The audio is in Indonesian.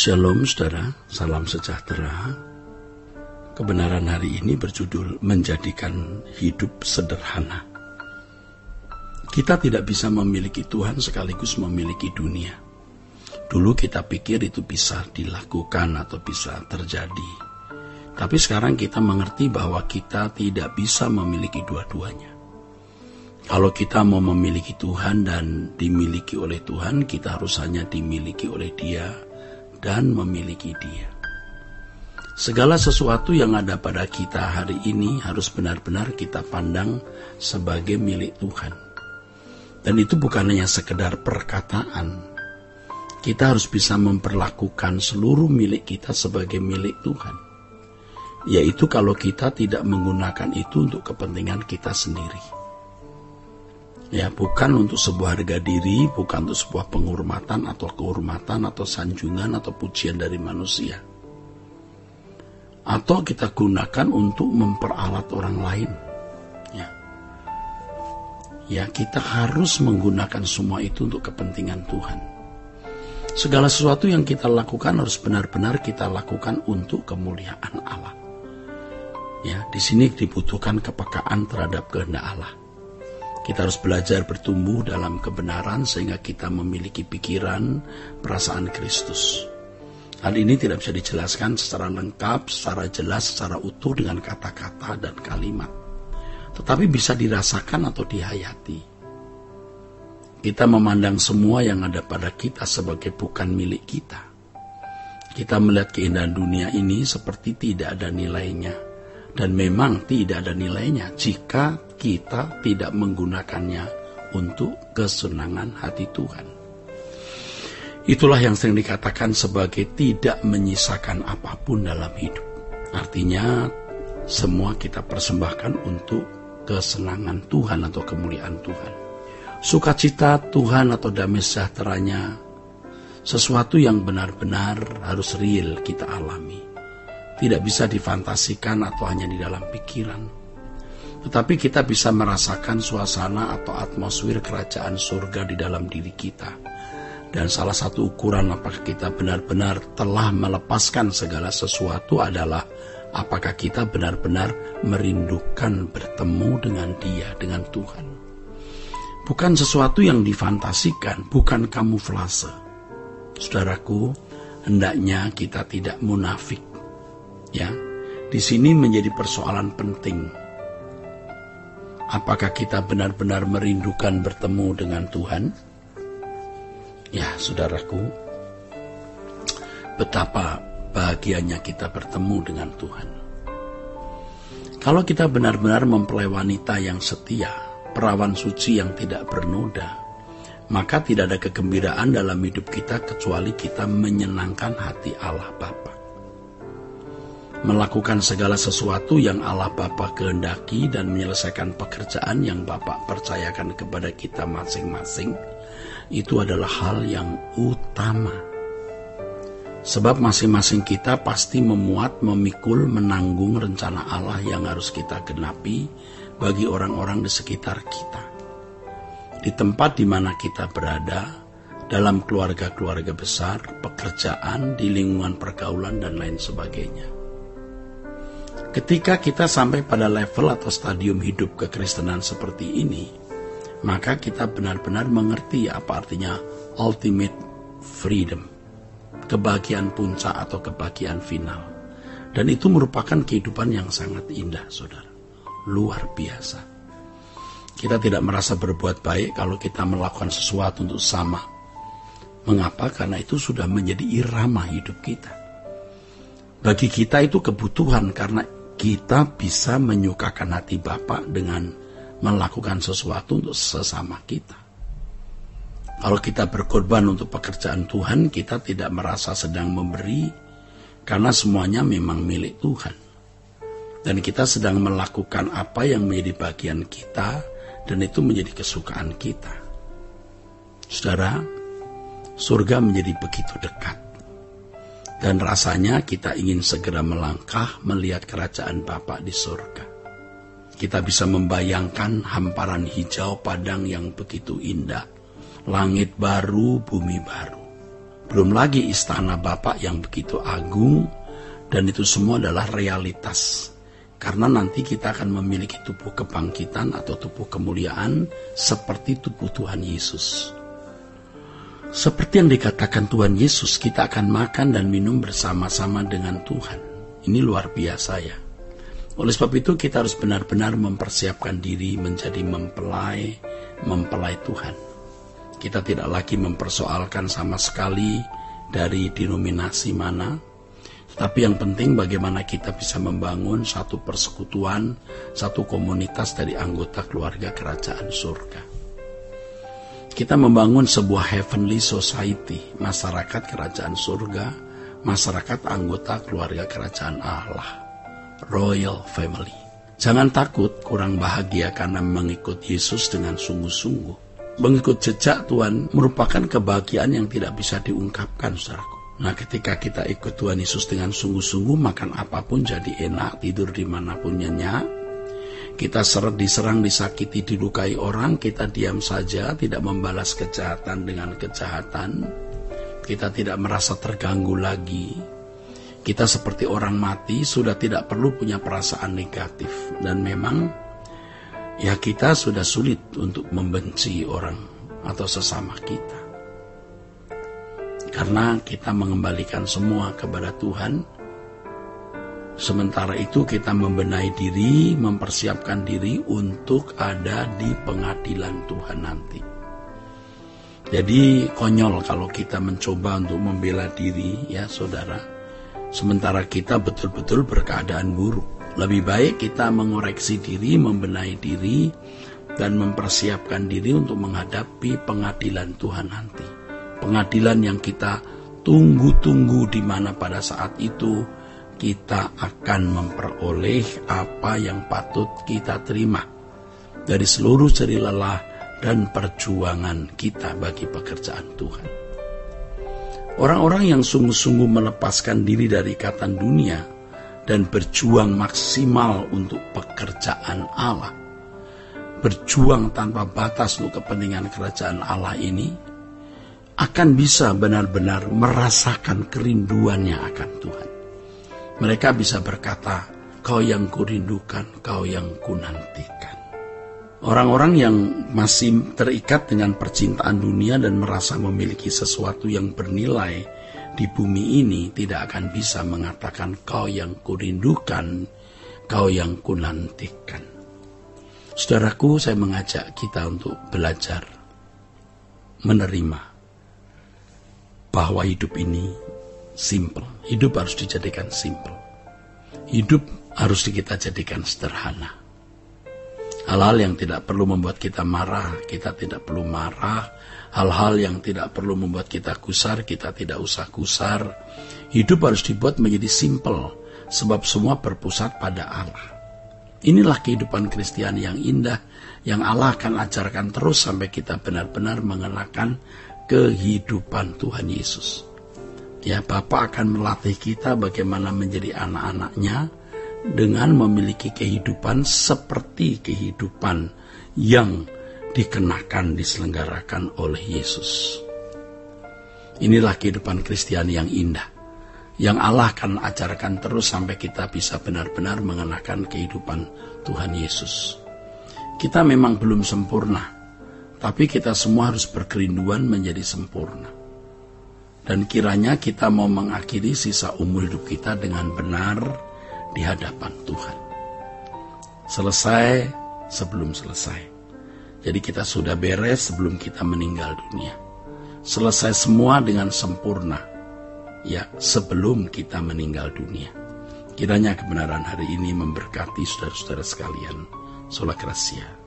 Shalom saudara, salam sejahtera. Kebenaran hari ini berjudul menjadikan hidup sederhana. Kita tidak bisa memiliki Tuhan sekaligus memiliki dunia. Dulu kita pikir itu bisa dilakukan atau bisa terjadi. Tapi sekarang kita mengerti bahwa kita tidak bisa memiliki dua-duanya. Kalau kita mau memiliki Tuhan dan dimiliki oleh Tuhan, kita harus hanya dimiliki oleh Dia dan memiliki Dia. Segala sesuatu yang ada pada kita hari ini harus benar-benar kita pandang sebagai milik Tuhan. Dan itu bukan hanya sekedar perkataan. Kita harus bisa memperlakukan seluruh milik kita sebagai milik Tuhan. Yaitu kalau kita tidak menggunakan itu untuk kepentingan kita sendiri. Ya, bukan untuk sebuah harga diri, bukan untuk sebuah penghormatan atau kehormatan atau sanjungan atau pujian dari manusia. Atau kita gunakan untuk memperalat orang lain. Ya, kita harus menggunakan semua itu untuk kepentingan Tuhan. Segala sesuatu yang kita lakukan harus benar-benar kita lakukan untuk kemuliaan Allah. Ya, di sini dibutuhkan kepekaan terhadap kehendak Allah. Kita harus belajar bertumbuh dalam kebenaran sehingga kita memiliki pikiran, perasaan Kristus. Hal ini tidak bisa dijelaskan secara lengkap, secara jelas, secara utuh dengan kata-kata dan kalimat. Tetapi bisa dirasakan atau dihayati. Kita memandang semua yang ada pada kita sebagai bukan milik kita. Kita melihat keindahan dunia ini seperti tidak ada nilainya. Dan memang tidak ada nilainya jika kita tidak menggunakannya untuk kesenangan hati Tuhan. Itulah yang sering dikatakan sebagai tidak menyisakan apapun dalam hidup. Artinya semua kita persembahkan untuk kesenangan Tuhan atau kemuliaan Tuhan. Sukacita Tuhan atau damai sejahteranya sesuatu yang benar-benar harus real kita alami. Tidak bisa difantasikan atau hanya di dalam pikiran. Tetapi kita bisa merasakan suasana atau atmosfer kerajaan surga di dalam diri kita. Dan salah satu ukuran apakah kita benar-benar telah melepaskan segala sesuatu adalah apakah kita benar-benar merindukan bertemu dengan Dia, dengan Tuhan. Bukan sesuatu yang difantasikan, bukan kamuflase. Saudaraku, hendaknya kita tidak munafik. Ya, di sini menjadi persoalan penting. Apakah kita benar-benar merindukan bertemu dengan Tuhan? Ya, saudaraku, betapa bahagianya kita bertemu dengan Tuhan. Kalau kita benar-benar mempelai wanita yang setia, perawan suci yang tidak bernoda, maka tidak ada kegembiraan dalam hidup kita kecuali kita menyenangkan hati Allah Bapa. Melakukan segala sesuatu yang Allah Bapa kehendaki dan menyelesaikan pekerjaan yang Bapa percayakan kepada kita masing-masing, itu adalah hal yang utama. Sebab masing-masing kita pasti memuat, memikul, menanggung rencana Allah yang harus kita genapi bagi orang-orang di sekitar kita. Di tempat di mana kita berada, dalam keluarga-keluarga besar, pekerjaan, di lingkungan pergaulan dan lain sebagainya. Ketika kita sampai pada level atau stadium hidup kekristenan seperti ini, maka kita benar-benar mengerti apa artinya ultimate freedom, kebahagiaan puncak atau kebahagiaan final. Dan itu merupakan kehidupan yang sangat indah, saudara. Luar biasa. Kita tidak merasa berbuat baik kalau kita melakukan sesuatu untuk sama. Mengapa? Karena itu sudah menjadi irama hidup kita. Bagi kita itu kebutuhan karena kita bisa menyukakan hati Bapa dengan melakukan sesuatu untuk sesama kita. Kalau kita berkorban untuk pekerjaan Tuhan, kita tidak merasa sedang memberi karena semuanya memang milik Tuhan. Dan kita sedang melakukan apa yang menjadi bagian kita dan itu menjadi kesukaan kita. Saudara, surga menjadi begitu dekat. Dan rasanya kita ingin segera melangkah melihat kerajaan Bapa di surga. Kita bisa membayangkan hamparan hijau padang yang begitu indah. Langit baru, bumi baru. Belum lagi istana Bapa yang begitu agung, dan itu semua adalah realitas. Karena nanti kita akan memiliki tubuh kebangkitan atau tubuh kemuliaan seperti tubuh Tuhan Yesus. Seperti yang dikatakan Tuhan Yesus, kita akan makan dan minum bersama-sama dengan Tuhan. Ini luar biasa ya. Oleh sebab itu kita harus benar-benar mempersiapkan diri menjadi mempelai Tuhan. Kita tidak lagi mempersoalkan sama sekali dari denominasi mana, tapi yang penting bagaimana kita bisa membangun satu persekutuan, satu komunitas dari anggota keluarga kerajaan surga. Kita membangun sebuah heavenly society, masyarakat kerajaan surga, masyarakat anggota keluarga kerajaan Allah, royal family. Jangan takut kurang bahagia karena mengikut Yesus dengan sungguh-sungguh. Mengikut jejak Tuhan merupakan kebahagiaan yang tidak bisa diungkapkan, saudaraku. Nah, ketika kita ikut Tuhan Yesus dengan sungguh-sungguh, makan apapun jadi enak, tidur dimanapun nyenyak. Kita diserang, disakiti, dilukai orang, kita diam saja, tidak membalas kejahatan dengan kejahatan. Kita tidak merasa terganggu lagi. Kita seperti orang mati, sudah tidak perlu punya perasaan negatif. Dan memang, ya kita sudah sulit untuk membenci orang atau sesama kita. Karena kita mengembalikan semua kepada Tuhan. Sementara itu kita membenahi diri, mempersiapkan diri untuk ada di pengadilan Tuhan nanti. Jadi konyol kalau kita mencoba untuk membela diri, ya saudara. Sementara kita betul-betul berkeadaan buruk. Lebih baik kita mengoreksi diri, membenahi diri, dan mempersiapkan diri untuk menghadapi pengadilan Tuhan nanti. Pengadilan yang kita tunggu-tunggu, di mana pada saat itu kita akan memperoleh apa yang patut kita terima dari seluruh jerih lelah dan perjuangan kita bagi pekerjaan Tuhan. Orang-orang yang sungguh-sungguh melepaskan diri dari ikatan dunia dan berjuang maksimal untuk pekerjaan Allah, berjuang tanpa batas untuk kepentingan kerajaan Allah ini, akan bisa benar-benar merasakan kerinduannya akan Tuhan. Mereka bisa berkata, "Kau yang kurindukan, kau yang kunantikan." Orang-orang yang masih terikat dengan percintaan dunia dan merasa memiliki sesuatu yang bernilai di bumi ini tidak akan bisa mengatakan, "Kau yang kurindukan, kau yang kunantikan." Saudaraku, saya mengajak kita untuk belajar menerima bahwa hidup ini simple. Hidup harus dijadikan simple. Hidup harus kita jadikan sederhana. Hal-hal yang tidak perlu membuat kita marah, kita tidak perlu marah. Hal-hal yang tidak perlu membuat kita gusar, kita tidak usah gusar. Hidup harus dibuat menjadi simple, sebab semua berpusat pada Allah. Inilah kehidupan Kristiani yang indah, yang Allah akan ajarkan terus sampai kita benar-benar mengenakan kehidupan Tuhan Yesus. Ya, Bapa akan melatih kita bagaimana menjadi anak-anaknya dengan memiliki kehidupan seperti kehidupan yang dikenakan, diselenggarakan oleh Yesus. Inilah kehidupan Kristiani yang indah, yang Allah akan ajarkan terus sampai kita bisa benar-benar mengenakan kehidupan Tuhan Yesus. Kita memang belum sempurna, tapi kita semua harus berkerinduan menjadi sempurna. Dan kiranya kita mau mengakhiri sisa umur hidup kita dengan benar di hadapan Tuhan. Selesai sebelum selesai. Jadi kita sudah beres sebelum kita meninggal dunia. Selesai semua dengan sempurna, ya, sebelum kita meninggal dunia. Kiranya kebenaran hari ini memberkati saudara-saudara sekalian. Sola Gracia.